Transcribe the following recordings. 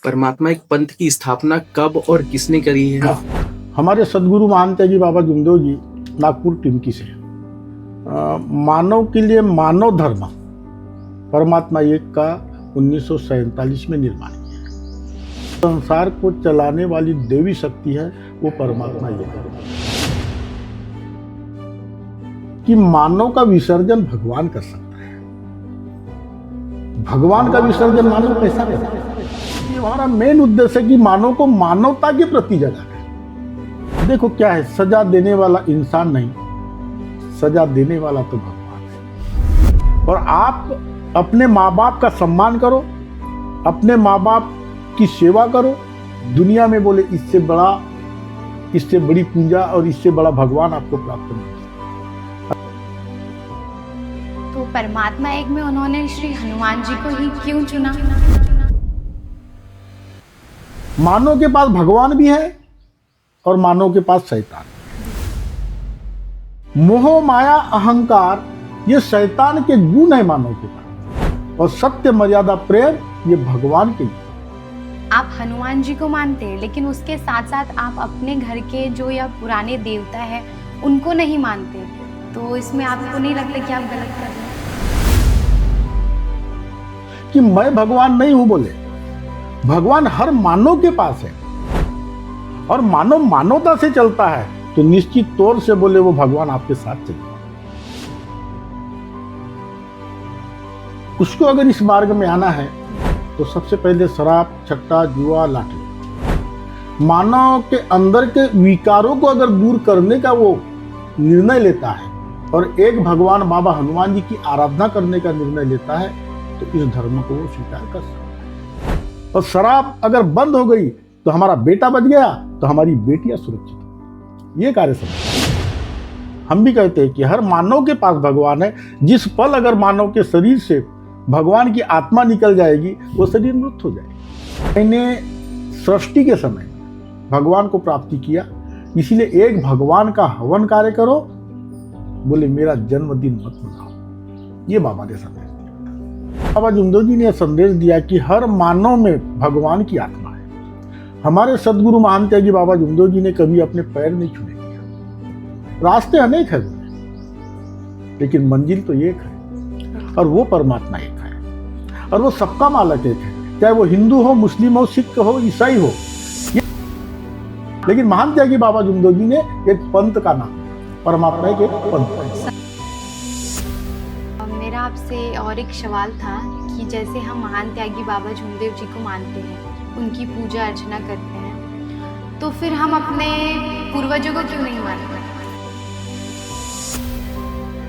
परमात्मा एक पंथ की स्थापना कब और किसने करी है? हमारे सदगुरु महान त्यागी बाबा जुमदेव जी नागपुर टिमकी से मानव के लिए मानव धर्म परमात्मा एक का 1947 में निर्माण किया। संसार को चलाने वाली देवी शक्ति है वो परमात्मा एक है कि मानव का विसर्जन भगवान कर सकता है। भगवान का विसर्जन मानव कैसा कर सकता है? ये हमारा मेन उद्देश्य है कि मानव को मानवता के प्रति जगाना। देखो क्या है, सजा देने वाला इंसान नहीं, सजा देने वाला तो भगवान है। और आप अपने माँ बाप का सम्मान करो, अपने माँ बाप की सेवा करो। दुनिया में बोले इससे बड़ी पूजा और इससे बड़ा भगवान आपको प्राप्त नहीं। तो परमात्मा एक में उन्होंने श्री हनुमान जी को ही क्यों चुना? मानव के पास भगवान भी है और मानव के पास शैतान। मोह माया अहंकार ये शैतान के गुण है मानव के पास, और सत्य मर्यादा प्रेम ये भगवान के गुण। आप हनुमान जी को मानते हैं, लेकिन उसके साथ साथ आप अपने घर के जो या पुराने देवता है उनको नहीं मानते, तो इसमें आपको नहीं लगता कि आप गलत कर रहे हैं? कि मैं भगवान नहीं हूं बोले, भगवान हर मानव के पास है और मानव मानवता से चलता है, तो निश्चित तौर से बोले वो भगवान आपके साथ चलेगा। उसको अगर इस मार्ग में आना है तो सबसे पहले शराब, छट्टा, जुआ, लाटरी, मानव के अंदर के विकारों को अगर दूर करने का वो निर्णय लेता है और एक भगवान बाबा हनुमान जी की आराधना करने का निर्णय लेता है, तो इस धर्म को वो स्वीकार कर सकता है। और शराब अगर बंद हो गई तो हमारा बेटा बच गया, तो हमारी बेटियां सुरक्षित। ये कार्य समझ। हम भी कहते हैं कि हर मानव के पास भगवान है। जिस पल अगर मानव के शरीर से भगवान की आत्मा निकल जाएगी, वो शरीर मृत हो जाएगा। मैंने सृष्टि के समय भगवान को प्राप्ति किया, इसीलिए एक भगवान का हवन कार्य करो, बोले मेरा जन्मदिन मत मनाओ। ये बाबा ने संदेश दिया। बाबा जुमदेव जी ने संदेश दिया कि हर मानव में भगवान की आत्मा है। हमारे सदगुरु महान त्यागी बाबा जुमदेव जी ने कभी अपने पैर नहीं छूने दिया। रास्ते अनेक है, लेकिन मंजिल तो एक है, और वो परमात्मा एक है, और वो सबका मालिक एक है। चाहे वो हिंदू हो, मुस्लिम हो, सिख हो, ईसाई हो। लेकिन महान त्यागी बाबा जुमदेव जी ने एक पंथ का नाम, परमात्मा के पंथ। मेरा आपसे और एक सवाल था कि जैसे हम महान त्यागी बाबा जुमदेव जी को मानते हैं, उनकी पूजा अर्चना करते हैं, तो फिर हम अपने पूर्वजों को क्यों नहीं मानते?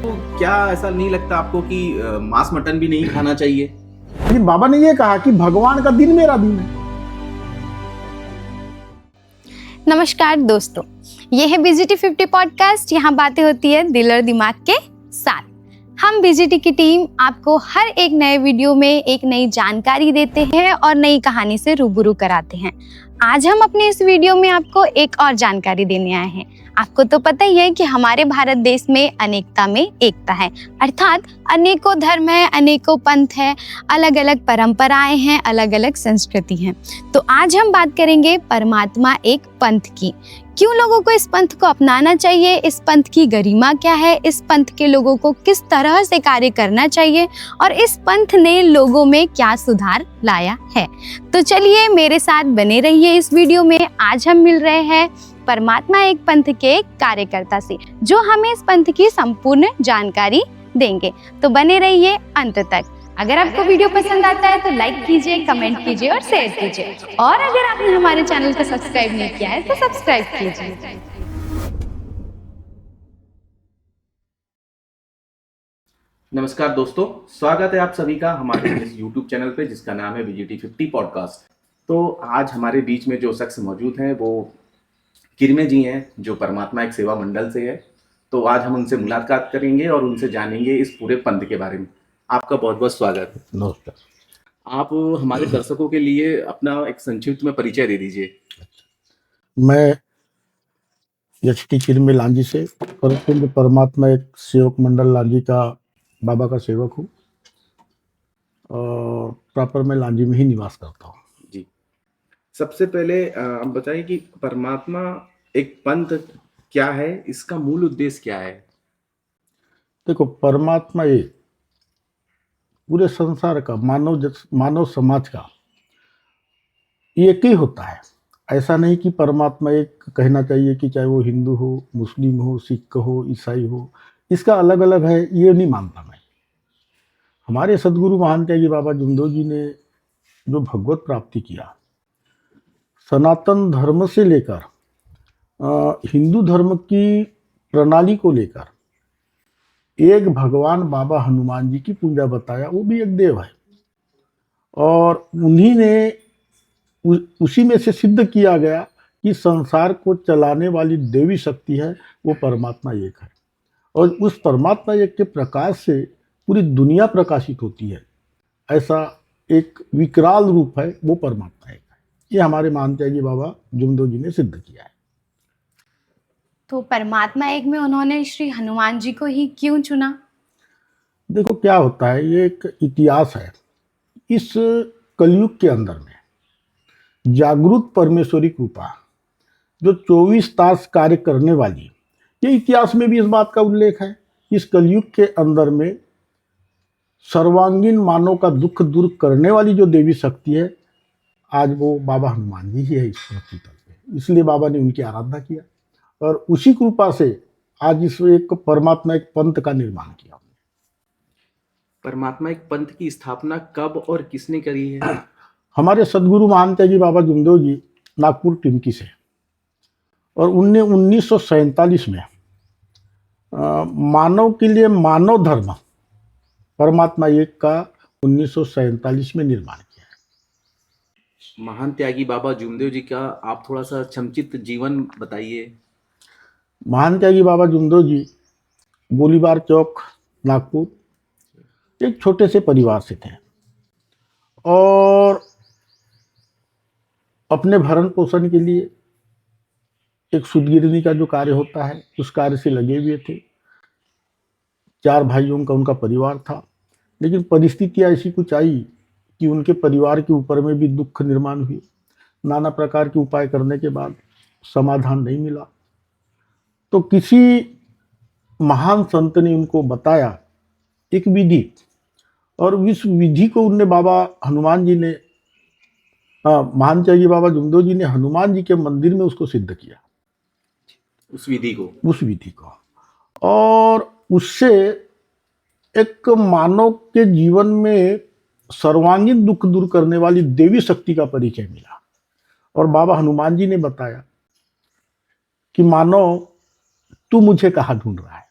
तो क्या ऐसा नहीं लगता आपको कि मांस मटन भी नहीं खाना चाहिए? लेकिन बाबा ने ये कहा कि भगवान का दिन मेरा दिन है। नमस्कार दोस्तों, ये है बीजीटी 50 पॉडकास्ट। यहाँ बातें होती है दिल और दिमाग के साथ। हम बीजीटी की टीम आपको हर एक नए वीडियो में एक नई जानकारी देते हैं और नई कहानी से रूबरू कराते हैं। आज हम अपने इस वीडियो में आपको एक और जानकारी देने आए हैं। आपको तो पता ही है कि हमारे भारत देश में अनेकता में एकता है, अर्थात अनेकों धर्म है, अनेकों पंथ है, अलग अलग परंपराएं हैं, अलग अलग संस्कृति हैं। तो आज हम बात करेंगे परमात्मा एक पंथ की। क्यों लोगों को इस पंथ को अपनाना चाहिए, इस पंथ की गरिमा क्या है, इस पंथ के लोगों को किस तरह से कार्य करना चाहिए और इस पंथ ने लोगों में क्या सुधार लाया है। तो चलिए मेरे साथ बने रहिए इस वीडियो में। आज हम मिल रहे हैं परमात्मा एक पंथ के कार्यकर्ता से, जो हमें इस पंथ की संपूर्ण जानकारी देंगे। तो बने रहिए अंत तक। अगर आपको वीडियो पसंद आता है तो लाइक कीजिए, कमेंट कीजिए और शेयर कीजिए, और अगर आपने हमारे चैनल को सब्सक्राइब नहीं किया है तो सब्सक्राइब कीजिए। नमस्कार दोस्तों, स्वागत है आप सभी का हमारे इस YouTube चैनल पे जिसका नाम है बीजीटी 50 पॉडकास्ट। तो आज हमारे बीच में जो शख्स मौजूद हैं वो किरमे जी हैं, जो परमात्मा एक सेवा मंडल से है। तो आज हम उनसे मुलाकात करेंगे और उनसे जानेंगे इस पूरे पंथ के बारे में। आपका बहुत बहुत स्वागत है। नमस्कार। आप हमारे दर्शकों के लिए अपना एक संक्षिप्त में परिचय दे दीजिए। मैं एचटी किरमे लांजी से परमात्मा एक सेवक मंडल लांजी का बाबा का सेवक हूँ, और प्रॉपर मैं लांजी में ही निवास करता हूँ। जी, सबसे पहले आप बताइए कि परमात्मा एक पंथ क्या है, इसका मूल उद्देश्य क्या है? देखो, परमात्मा एक पूरे संसार का मानव समाज का एक ही होता है। ऐसा नहीं कि परमात्मा एक कहना चाहिए कि चाहे वो हिंदू हो, मुस्लिम हो, सिख हो, ईसाई हो, इसका अलग अलग है, ये नहीं मानता मैं। हमारे सदगुरु महान त्यागी बाबा जुमदेव जी ने जो भगवत प्राप्ति किया, सनातन धर्म से लेकर हिंदू धर्म की प्रणाली को लेकर एक भगवान बाबा हनुमान जी की पूजा बताया, वो भी एक देव है। और उन्हीं ने उसी में से सिद्ध किया गया कि संसार को चलाने वाली देवी शक्ति है वो परमात्मा एक है। और उस परमात्मा एक के प्रकाश से पूरी दुनिया प्रकाशित होती है। ऐसा एक विकराल रूप है वो परमात्मा एक है। ये हमारे महान त्यागी बाबा जुमदेव जी ने सिद्ध किया है। तो परमात्मा एक में उन्होंने श्री हनुमान जी को ही क्यों चुना? देखो क्या होता है, ये एक इतिहास है। इस कलयुग के अंदर में जागृत परमेश्वरी कृपा जो 24 तास कार्य करने वाली, ये इतिहास में भी इस बात का उल्लेख है। इस कलयुग के अंदर में सर्वांगीण मानव का दुख दूर करने वाली जो देवी शक्ति है, आज वो बाबा हनुमान जी ही है इस पृथ्वी तल पे। इसलिए बाबा ने उनकी आराधना किया और उसी कृपा से आज इस एक परमात्मा एक पंथ का निर्माण किया। परमात्मा एक पंथ की स्थापना कब और किसने करी है? हमारे सदगुरु महान त्यागी बाबा जुमदेव जी नागपुर टिमकी से, और उनने 1947 में मानव के लिए मानव धर्म परमात्मा एक का 1947 में निर्माण किया है। महान त्यागी बाबा जुमदेव जी का आप थोड़ा सा संक्षिप्त जीवन बताइए। महान त्यागी बाबा जुमदेव जी गोलीबार चौक नागपुर एक छोटे से परिवार से थे और अपने भरण पोषण के लिए एक सुदगिरनी का जो कार्य होता है उस कार्य से लगे हुए थे। 4 भाइयों का उनका परिवार था, लेकिन परिस्थितियाँ ऐसी कुछ आई कि उनके परिवार के ऊपर में भी दुख निर्माण हुई। नाना प्रकार के उपाय करने के बाद समाधान नहीं मिला, तो किसी महान संत ने उनको बताया एक विधि, और इस विधि को उनने बाबा हनुमान जी ने महान त्यागी बाबा जुमदेव जी ने हनुमान जी के मंदिर में उसको सिद्ध किया, उस विधि को। और उससे एक मानव के जीवन में सर्वांगीण दुख दूर करने वाली देवी शक्ति का परिचय मिला। और बाबा हनुमान जी ने बताया कि मानव, तू मुझे कहाँ ढूंढ रहा है,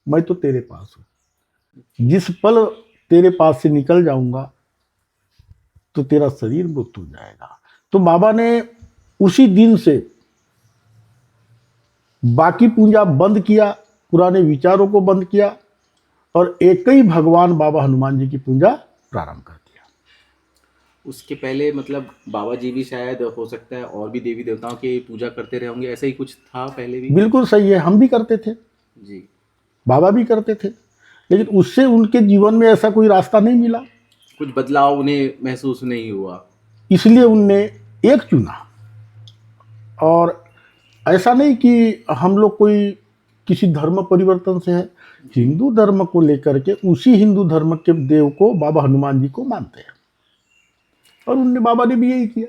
मैं तो तेरे पास हूं। जिस पल तेरे पास से निकल जाऊंगा तो तेरा शरीर मृत हो जाएगा। तो बाबा ने उसी दिन से बाकी पूजा बंद किया, पुराने विचारों को बंद किया और एक ही भगवान बाबा हनुमान जी की पूजा प्रारंभ कर दिया। उसके पहले मतलब बाबा जी भी शायद हो सकता है और भी देवी देवताओं की पूजा करते रहे होंगे, ऐसा ही कुछ था पहले भी? बिल्कुल सही है, हम भी करते थे जी, बाबा भी करते थे, लेकिन उससे उनके जीवन में ऐसा कोई रास्ता नहीं मिला, कुछ बदलाव उन्हें महसूस नहीं हुआ, इसलिए उनने एक चुना। और ऐसा नहीं कि हम लोग कोई किसी धर्म परिवर्तन से है, हिंदू धर्म को लेकर के उसी हिंदू धर्म के देव को बाबा हनुमान जी को मानते हैं, और उनने बाबा ने भी यही किया।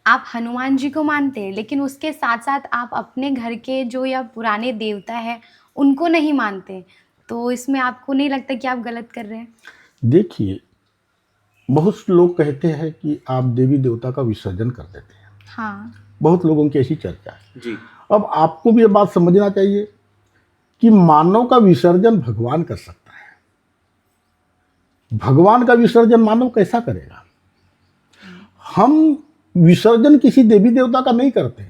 आप हनुमान जी को मानते हैं, लेकिन उसके साथ साथ आप अपने घर के जो या पुराने देवता है उनको नहीं मानते, तो इसमें आपको नहीं लगता कि आप गलत कर रहे हैं? देखिए, बहुत लोग कहते हैं कि आप देवी देवता का विसर्जन कर देते हैं। हाँ, बहुत लोगों की ऐसी चर्चा है जी। अब आपको भी ये बात समझना चाहिए कि मानव का विसर्जन भगवान कर सकता है, भगवान का विसर्जन मानव कैसा करेगा? हम विसर्जन किसी देवी देवता का नहीं करते,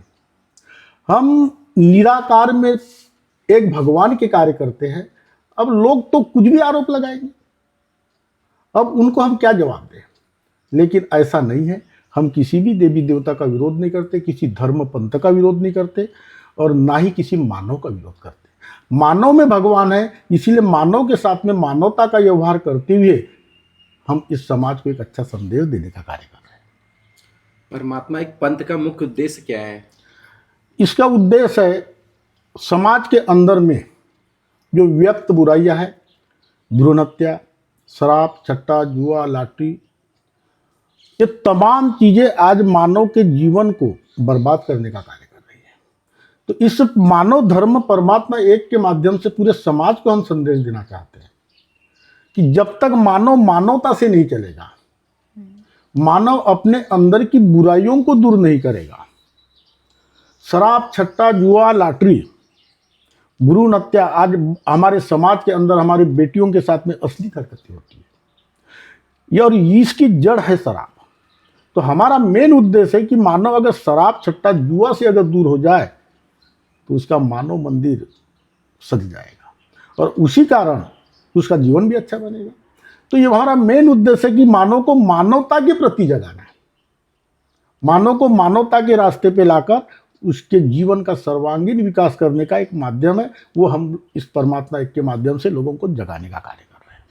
हम निराकार में एक भगवान के कार्य करते हैं। अब लोग तो कुछ भी आरोप लगाएंगे, अब उनको हम क्या जवाब दें? लेकिन ऐसा नहीं है, हम किसी भी देवी देवता का विरोध नहीं करते, किसी धर्म पंथ का विरोध नहीं करते, और ना ही किसी मानव का विरोध करते। मानव में भगवान है, इसीलिए मानव के साथ में मानवता का व्यवहार करते हुए हम इस समाज को एक अच्छा संदेश देने का कार्य कर रहे हैं। परमात्मा एक पंथ का मुख्य उद्देश्य क्या है? इसका उद्देश्य है समाज के अंदर में जो व्यक्त बुराइयां हैं, भ्रूण हत्या, शराब, चट्टा, जुआ, लाटरी, ये तमाम चीजें आज मानव के जीवन को बर्बाद करने का कार्य कर रही है। तो इस मानव धर्म परमात्मा एक के माध्यम से पूरे समाज को हम संदेश देना चाहते हैं कि जब तक मानव मानवता से नहीं चलेगा, मानव अपने अंदर की बुराइयों को दूर नहीं करेगा, शराब, छट्टा, जुआ, लाटरी, भ्रूण हत्या, आज हमारे समाज के अंदर हमारी बेटियों के साथ में असली हरकतें होती है, ये और इसकी जड़ है शराब। तो हमारा मेन उद्देश्य है कि मानव अगर शराब, छट्टा, जुआ से अगर दूर हो जाए तो उसका मानव मंदिर सज जाएगा और उसी कारण उसका जीवन भी अच्छा बनेगा। तो ये हमारा मेन उद्देश्य है कि मानव को मानवता के प्रति जगाना है, मानव को मानवता के रास्ते पे लाकर उसके जीवन का सर्वांगीण विकास करने का एक माध्यम है, वो हम इस परमात्मा एक के माध्यम से लोगों को जगाने का कार्य कर रहे हैं।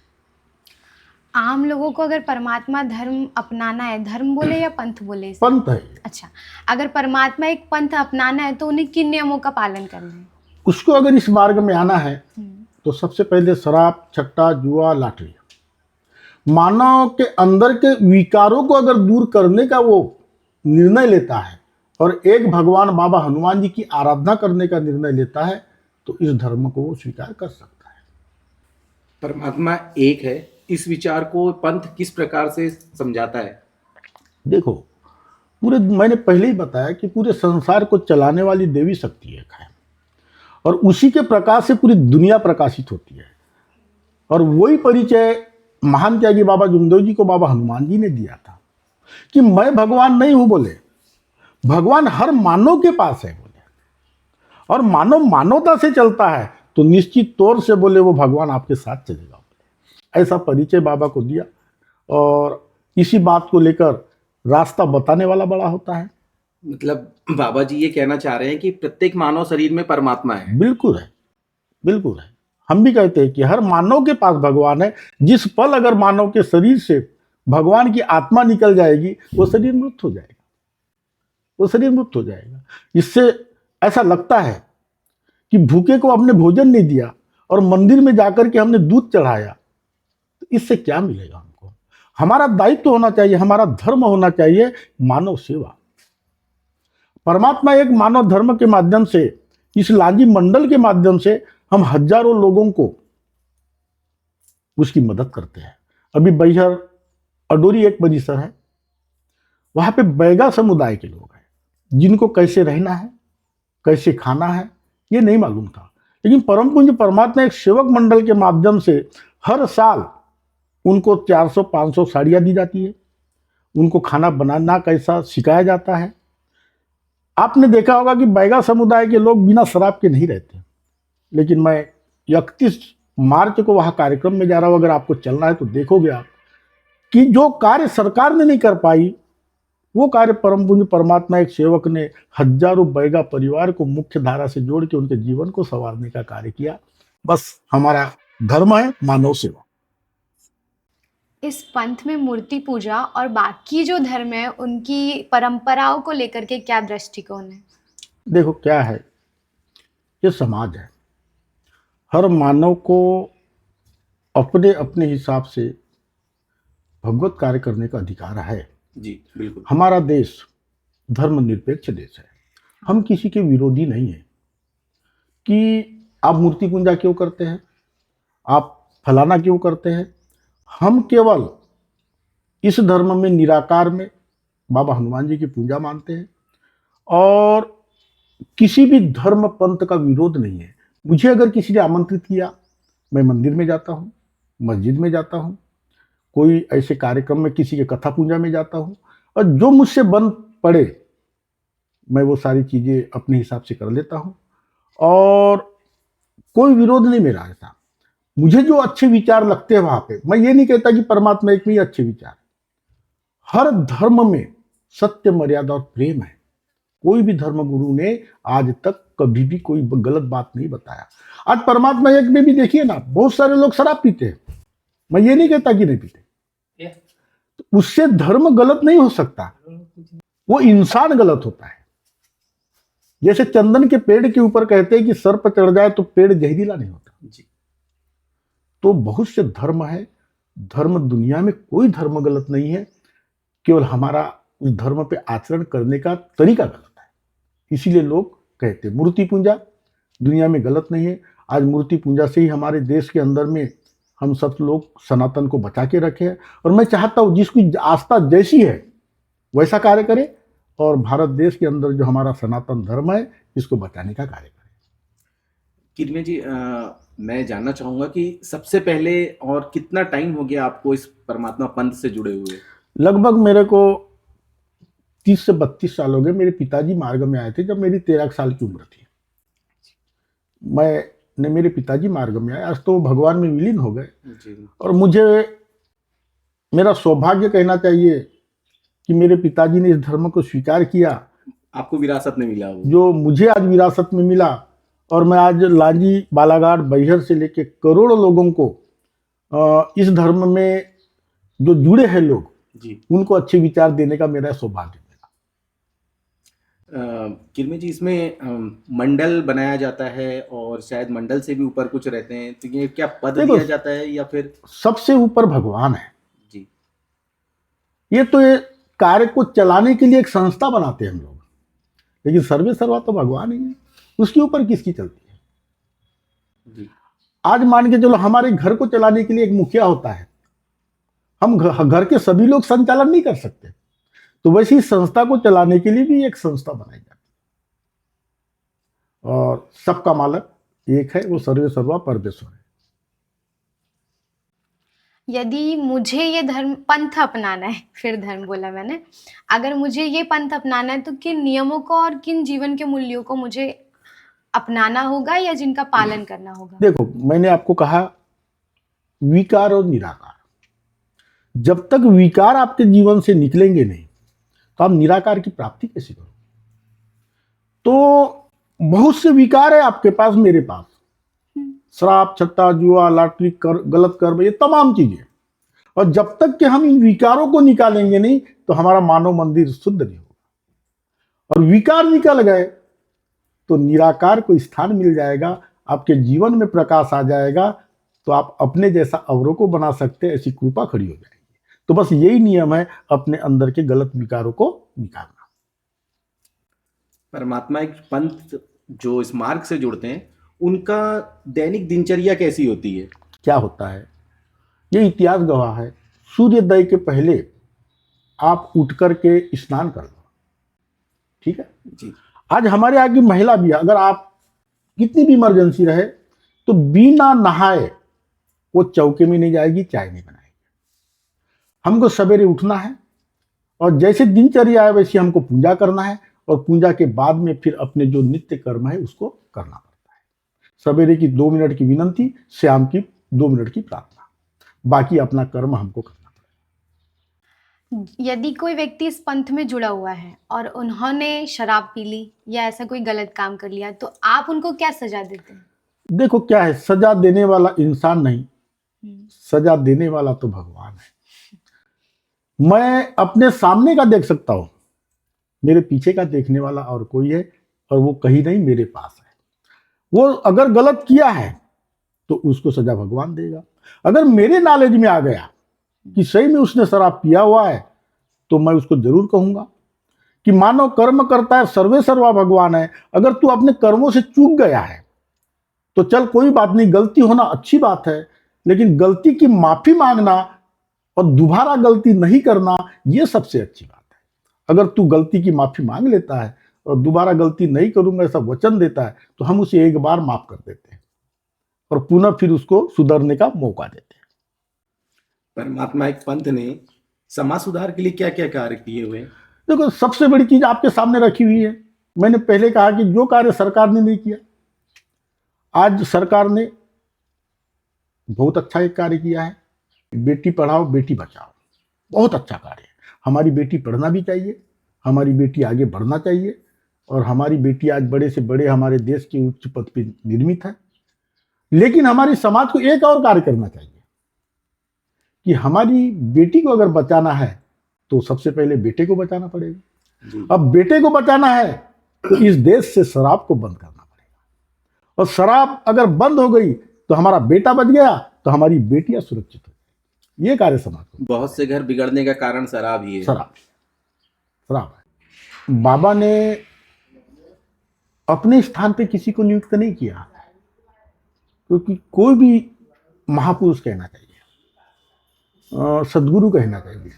आम लोगों को अगर परमात्मा धर्म अपनाना है, धर्म बोले या पंथ बोले इसे? पंथ है। अच्छा, अगर परमात्मा एक पंथ अपनाना है तो उन्हें किन नियमों का पालन करना है? उसको अगर इस मार्ग में आना है तो सबसे पहले शराब, छट्टा, जुआ, लाटरी, मानव के अंदर के विकारों को अगर दूर करने का वो निर्णय लेता है और एक भगवान बाबा हनुमान जी की आराधना करने का निर्णय लेता है तो इस धर्म को वो स्वीकार कर सकता है। परमात्मा एक है, इस विचार को पंथ किस प्रकार से समझाता है? देखो, पूरे मैंने पहले ही बताया कि पूरे संसार को चलाने वाली देवी शक्ति एक है और उसी के प्रकाश से पूरी दुनिया प्रकाशित होती है। और वही परिचय महान त्यागी बाबा जुमदेव जी को बाबा हनुमान जी ने दिया था कि मैं भगवान नहीं हूं, बोले भगवान हर मानव के पास है बोले, और मानव मानवता से चलता है तो निश्चित तौर से बोले वो भगवान आपके साथ चलेगा बोले। ऐसा परिचय बाबा को दिया और इसी बात को लेकर रास्ता बताने वाला बड़ा होता है। मतलब बाबा जी ये कहना चाह रहे हैं कि प्रत्येक मानव शरीर में परमात्मा है। बिल्कुल है, बिल्कुल है। हम भी कहते हैं कि हर मानव के पास भगवान है। जिस पल अगर मानव के शरीर से भगवान की आत्मा निकल जाएगी वो शरीर मृत हो जाएगा, वो शरीर मुक्त हो जाएगा। इससे ऐसा लगता है कि भूखे को हमने भोजन नहीं दिया और मंदिर में जाकर के हमने दूध चढ़ाया, तो इससे क्या मिलेगा हमको? हमारा दायित्व होना चाहिए, हमारा धर्म होना चाहिए मानव सेवा। परमात्मा एक मानव धर्म के माध्यम से, इस लांजी मंडल के माध्यम से हम हजारों लोगों को उसकी मदद करते हैं। अभी बैहर अडोरी एक परिसर है, वहां पे बैगा समुदाय के लोग हैं जिनको कैसे रहना है, कैसे खाना है ये नहीं मालूम था, लेकिन परम पूज्य परमात्मा एक सेवक मंडल के माध्यम से हर साल उनको 400-500 साड़ियाँ दी जाती है, उनको खाना बनाना कैसा सिखाया जाता है। आपने देखा होगा कि बैगा समुदाय के लोग बिना शराब के नहीं रहते, लेकिन मैं 31 मार्च को वहाँ कार्यक्रम में जा रहा हूँ। अगर आपको चलना है तो देखोगे आप कि जो कार्य सरकार ने नहीं कर पाई वो कार्य परम पूज्य परमात्मा एक सेवक ने हजारों बैगा परिवार को मुख्य धारा से जोड़ के उनके जीवन को संवारने का कार्य किया। बस हमारा धर्म है मानव सेवा। इस पंथ में मूर्ति पूजा और बाकी जो धर्म है उनकी परंपराओं को लेकर के क्या दृष्टिकोण है? देखो क्या है, ये समाज है, हर मानव को अपने अपने हिसाब से भगवत कार्य करने का अधिकार है। जी बिल्कुल। हमारा देश धर्मनिरपेक्ष देश है, हम किसी के विरोधी नहीं है कि आप मूर्ति पूजा क्यों करते हैं, आप फलाना क्यों करते हैं। हम केवल इस धर्म में निराकार में बाबा हनुमान जी की पूजा मानते हैं और किसी भी धर्म पंथ का विरोध नहीं है। मुझे अगर किसी ने आमंत्रित किया, मैं मंदिर में जाता हूँ, मस्जिद में जाता हूँ, कोई ऐसे कार्यक्रम में किसी के कथा पूजा में जाता हूँ, और जो मुझसे बन पड़े मैं वो सारी चीज़ें अपने हिसाब से कर लेता हूँ और कोई विरोध नहीं मेरा ऐसा। मुझे जो अच्छे विचार लगते हैं वहाँ पे, मैं ये नहीं कहता कि परमात्मा एक में ही अच्छे विचार, हर धर्म में सत्य, मर्यादा और प्रेम है। कोई भी धर्म गुरु ने आज तक कभी भी कोई गलत बात नहीं बताया। आज परमात्मा एक में भी देखिए ना, बहुत सारे लोग शराब पीते हैं, मैं ये नहीं कहता कि नहीं पीते, तो उससे धर्म गलत नहीं हो सकता। वो इंसान गलत होता है। जैसे चंदन के पेड़ के ऊपर कहते हैं कि सर पर चढ़ जाए तो पेड़ जहरीला नहीं होता। जी। तो बहुत से धर्म है, धर्म दुनिया में कोई धर्म गलत नहीं है, केवल हमारा उस धर्म पे आचरण करने का तरीका गलत है। इसीलिए लोग कहते हैं मूर्ति पूजा दुनिया में गलत नहीं है। आज मूर्ति पूजा से ही हमारे देश के अंदर में हम सब लोग सनातन को बचा के रखे हैं। और मैं चाहता हूँ जिसकी आस्था जैसी है वैसा कार्य करे, और भारत देश के अंदर जो हमारा सनातन धर्म है इसको बचाने का कार्य करे। किरमे जी, मैं जानना चाहूंगा कि सबसे पहले और कितना टाइम हो गया आपको इस परमात्मा पंथ से जुड़े हुए? लगभग मेरे को 30 से 32 साल हो गए। मेरे पिताजी मार्ग में आए थे जब मेरी 13 साल की उम्र थी। मेरे पिताजी मार्ग में आए, आज तो भगवान में विलीन हो गए। और मुझे मेरा सौभाग्य कहना चाहिए कि मेरे पिताजी ने इस धर्म को स्वीकार किया। आपको विरासत में मिला वो? जो मुझे आज विरासत में मिला, और मैं आज लांजी, बालाघाट, बैहर से लेके करोड़ों लोगों को इस धर्म में जो जुड़े हैं लोग जी, उनको अच्छे विचार देने का मेरा सौभाग्य मिला। किरमे जी, इसमें मंडल बनाया जाता है और शायद मंडल से भी ऊपर कुछ रहते हैं, तो ये क्या पद देखो, दिया जाता है या फिर? सबसे ऊपर भगवान है जी। ये तो ये कार्य को चलाने के लिए एक संस्था बनाते हैं हम लोग, लेकिन सर्वे सर्वा तो भगवान ही है, उसके ऊपर किसकी चलती है? जी। आज मान के चलो हमारे घर को चलाने के लिए एक मुखिया होता है, हम घर के सभी लोग संचालन नहीं कर सकते, तो वैसे ही संस्था को चलाने के लिए भी एक संस्था बनाई जाती है, और सबका मालक एक है, वो सर्वे सर्वा परमेश्वर है। यदि मुझे ये धर्म पंथ अपनाना है, फिर धर्म बोला मैंने, अगर मुझे ये पंथ अपनाना है तो किन नियमों को और किन जीवन के मूल्यों को मुझे अपनाना होगा या जिनका पालन करना होगा? देखो, मैंने आपको कहा विकार और निराकार। जब तक विकार आपके जीवन से निकलेंगे नहीं तो आप निराकार की प्राप्ति कैसे करोगे? तो बहुत से विकार है आपके पास, मेरे पास, शराब, छट्टा, जुआ, लॉटरी, गलत कर्म, ये तमाम चीजें। और जब तक कि हम इन विकारों को निकालेंगे नहीं तो हमारा मानव मंदिर शुद्ध नहीं होगा। और विकार निकल गए तो निराकार को स्थान मिल जाएगा, आपके जीवन में प्रकाश आ जाएगा, तो आप अपने जैसा औरों को बना सकते हैं, ऐसी कृपा खड़ी हो जाएगी। तो बस यही नियम है, अपने अंदर के गलत विकारों को निकालना। परमात्मा एक पंथ जो इस मार्ग से जुड़ते हैं, उनका दैनिक दिनचर्या कैसी होती है? क्या होता है, ये इतिहास गवाह है। सूर्योदय के पहले आप उठ करके स्नान कर लो, ठीक है जी। आज हमारे यहाँ की महिला भी, अगर आप कितनी भी इमरजेंसी रहे तो बिना नहाए वो चौके में नहीं जाएगी, चाय नहीं बनाएगी। हमको सवेरे उठना है और जैसे दिनचर्या है वैसे हमको पूजा करना है, और पूजा के बाद में फिर अपने जो नित्य कर्म है उसको करना पड़ता है। सवेरे की 2 मिनट की विनंती, शाम की 2 मिनट की प्रार्थना, बाकी अपना कर्म हमको करना पड़ेगा। यदि कोई व्यक्ति इस पंथ में जुड़ा हुआ है और उन्होंने शराब पी ली या ऐसा कोई गलत काम कर लिया, तो आप उनको क्या सजा देते हैं? देखो क्या है, सजा देने वाला इंसान नहीं, सजा देने वाला तो भगवान है। मैं अपने सामने का देख सकता हूं, मेरे पीछे का देखने वाला और कोई है, और वो कहीं नहीं, मेरे पास है। वो अगर गलत किया है तो उसको सजा भगवान देगा। अगर मेरे नॉलेज में आ गया कि सही में उसने शराब पिया हुआ है तो मैं उसको जरूर कहूंगा कि मानव कर्म करता है, सर्वे सर्वा भगवान है। अगर तू अपने कर्मों से चूक गया है तो चल कोई बात नहीं, गलती होना अच्छी बात है, लेकिन गलती की माफी मांगना और दोबारा गलती नहीं करना, यह सबसे अच्छी बात है। अगर तू गलती की माफी मांग लेता है और दोबारा गलती नहीं करूंगा ऐसा वचन देता है, तो हम उसे एक बार माफ कर देते हैं और पुनः फिर उसको सुधरने का मौका देते हैं। परमात्मा एक पंथ ने समाज सुधार के लिए क्या क्या कार्य किए हुए हैं? देखो, सबसे बड़ी चीज आपके सामने रखी हुई है। मैंने पहले कहा कि जो कार्य सरकार ने नहीं किया, आज सरकार ने बहुत अच्छा एक कार्य किया है। बेटी पढ़ाओ बेटी बचाओ, बहुत अच्छा कार्य है। हमारी बेटी पढ़ना भी चाहिए, हमारी बेटी आगे बढ़ना चाहिए, और हमारी बेटी आज बड़े से बड़े हमारे देश के उच्च पद पर निर्मित है। लेकिन हमारे समाज को एक और कार्य करना चाहिए कि हमारी बेटी को अगर बचाना है तो सबसे पहले बेटे को बचाना पड़ेगा। जी। अब बेटे को बचाना है तो इस देश से शराब को बंद करना पड़ेगा, और शराब अगर बंद हो गई तो हमारा बेटा बच गया, तो हमारी बेटियां सुरक्षित हो गई। ये कार्य समाज को, बहुत से घर बिगड़ने का कारण शराब ही है। शराब शराब है। बाबा ने अपने स्थान पे किसी को नियुक्त नहीं किया, क्योंकि कोई भी महापुरुष कहना चाहिए, सदगुरु कहना चाहिए,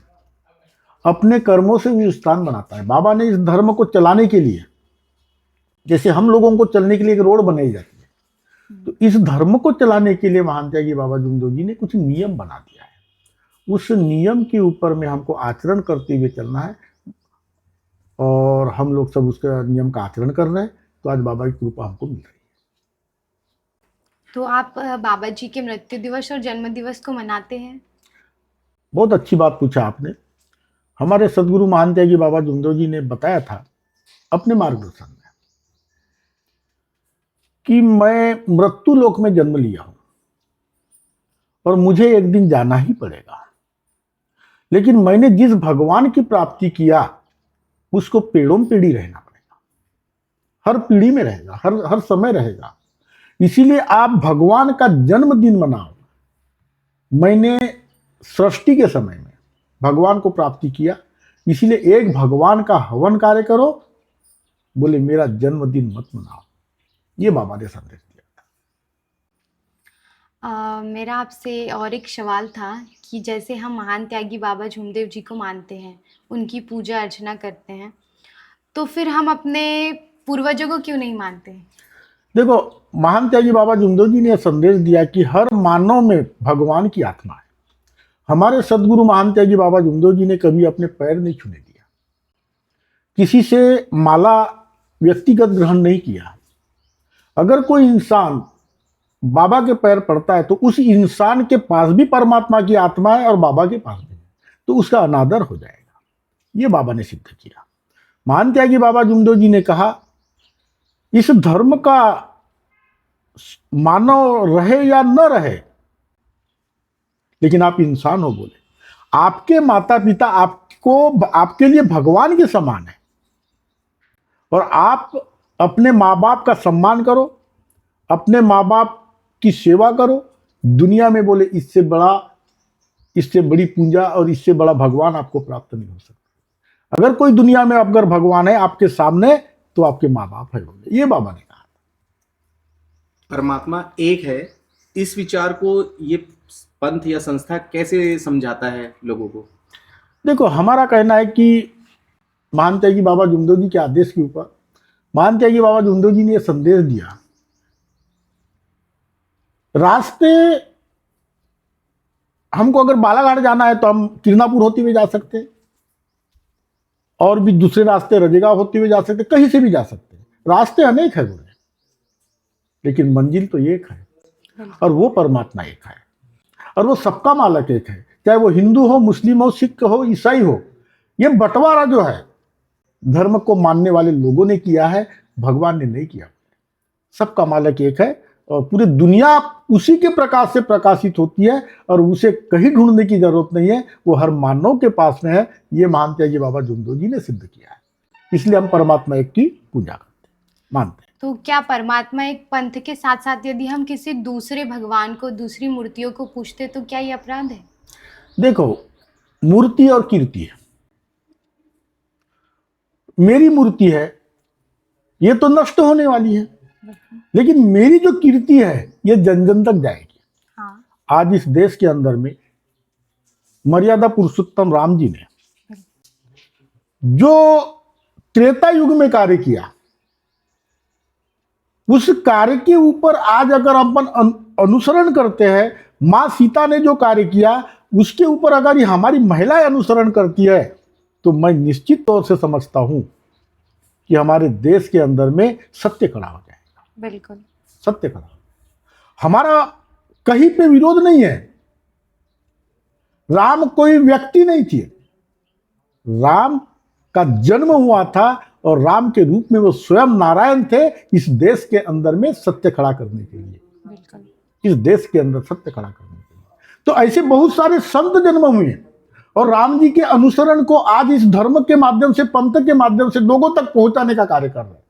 अपने कर्मों से भी स्थान बनाता है। बाबा ने इस धर्म को चलाने के लिए, जैसे हम लोगों को चलने के लिए एक रोड बनाई जाती है, तो इस धर्म को चलाने के लिए महान त्यागी बाबा जुमदो जी ने कुछ नियम बना दिया है। उस नियम के ऊपर में हमको आचरण करते हुए चलना है, और हम लोग सब उसका नियम का आचरण कर रहे हैं, तो आज बाबा की कृपा हमको मिल रही है। तो आप बाबा जी के मृत्यु दिवस और जन्म दिवस को मनाते हैं? बहुत अच्छी बात पूछा आपने। हमारे सदगुरु महान त्यागी बाबा जुमदो जी ने बताया था अपने मार्गदर्शन में कि मैं मृत्यु लोक में जन्म लिया हूं और मुझे एक दिन जाना ही पड़ेगा, लेकिन मैंने जिस भगवान की प्राप्ति किया उसको पेड़ों पीढ़ी रहना पड़ेगा, हर पीढ़ी में रहेगा, हर समय रहेगा। इसीलिए आप भगवान का जन्मदिन मनाओ। मैंने सृष्टि के समय में भगवान को प्राप्ति किया, इसीलिए एक भगवान का हवन कार्य करो, बोले मेरा जन्मदिन मत मनाओ। ये बाबा ने संदेश दिया था। मेरा आपसे और एक सवाल था कि जैसे हम महान त्यागी बाबा झूमदेव जी को मानते हैं, उनकी पूजा अर्चना करते हैं, तो फिर हम अपने पूर्वजों को क्यों नहीं मानते? देखो, महान त्यागी बाबा जुमदो जी ने संदेश दिया कि हर मानव में भगवान की आत्मा है। हमारे सदगुरु महान त्यागी बाबा जुमदो जी ने कभी अपने पैर नहीं छूने दिया, किसी से माला व्यक्तिगत ग्रहण नहीं किया। अगर कोई इंसान बाबा के पैर पड़ता है तो उस इंसान के पास भी परमात्मा की आत्मा है और बाबा के पास भी है, तो उसका अनादर हो जाएगा। ये बाबा ने सिद्ध किया। महान त्यागी बाबा जुमदो जी ने कहा, इस धर्म का मानव रहे या न रहे, लेकिन आप इंसान हो। बोले आपके माता पिता आपके लिए भगवान के समान है, और आप अपने माँ बाप का सम्मान करो, अपने माँ बाप की सेवा करो। दुनिया में बोले इससे बड़ी पूजा और इससे बड़ा भगवान आपको प्राप्त नहीं हो सकता। अगर कोई दुनिया में अगर भगवान है आपके सामने, तो आपके माँ बाप है। बोले ये बाबा ने कहा। परमात्मा एक है, इस विचार को ये पंथ या संस्था कैसे समझाता है लोगों को? देखो, हमारा कहना है कि महान त्यागी बाबा जुमदो जी के आदेश के ऊपर महान त्यागी बाबा जुमदो जी ने यह संदेश दिया, रास्ते हमको अगर बालाघाट जाना है तो हम किरनापुर होते हुए जा सकते हैं, और भी दूसरे रास्ते रजेगांव होते हुए जा सकते, कहीं से भी जा सकते हैं। रास्ते अनेक है बोले, लेकिन मंजिल तो एक है, और वो परमात्मा एक है, और वो सबका मालिक एक है। चाहे वो हिंदू हो, मुस्लिम हो, सिख हो, ईसाई हो। ये बंटवारा जो है धर्म को मानने वाले लोगों ने किया है, भगवान ने नहीं किया। सबका मालिक एक है, और पूरी दुनिया उसी के प्रकाश से प्रकाशित होती है, और उसे कहीं ढूंढने की जरूरत नहीं है, वो हर मानव के पास में है। ये महान त्यागी बाबा जुमदो जी ने सिद्ध किया है, इसलिए हम परमात्मा एक की पूजा करते हैं, मानते हैं। तो क्या परमात्मा एक पंथ के साथ साथ यदि हम किसी दूसरे भगवान को, दूसरी मूर्तियों को पूजते तो क्या ये अपराध है? देखो, मूर्ति और कीर्ति है। मेरी मूर्ति है, ये तो नष्ट होने वाली है, लेकिन मेरी जो कीर्ति है ये जन जन तक जाएगी। हाँ। आज इस देश के अंदर में मर्यादा पुरुषोत्तम राम जी ने जो त्रेता युग में कार्य किया, उस कार्य के ऊपर आज अगर अपन अनुसरण करते हैं, मां सीता ने जो कार्य किया उसके ऊपर अगर ये हमारी महिलाएं अनुसरण करती है, तो मैं निश्चित तौर से समझता हूं कि हमारे देश के अंदर में सत्य खड़ा हो जाएगा। बिल्कुल सत्य खड़ा। हमारा कहीं पे विरोध नहीं है। राम कोई व्यक्ति नहीं थे, राम का जन्म हुआ था, और राम के रूप में वो स्वयं नारायण थे इस देश के अंदर में सत्य खड़ा करने के लिए। बिल्कुल। इस देश के अंदर सत्य खड़ा करने के लिए। तो ऐसे बहुत सारे संत जन्म हुए, और राम जी के अनुसरण को आज इस धर्म के माध्यम से, पंथ के माध्यम से लोगों तक पहुंचाने का कार्य कर रहे हैं।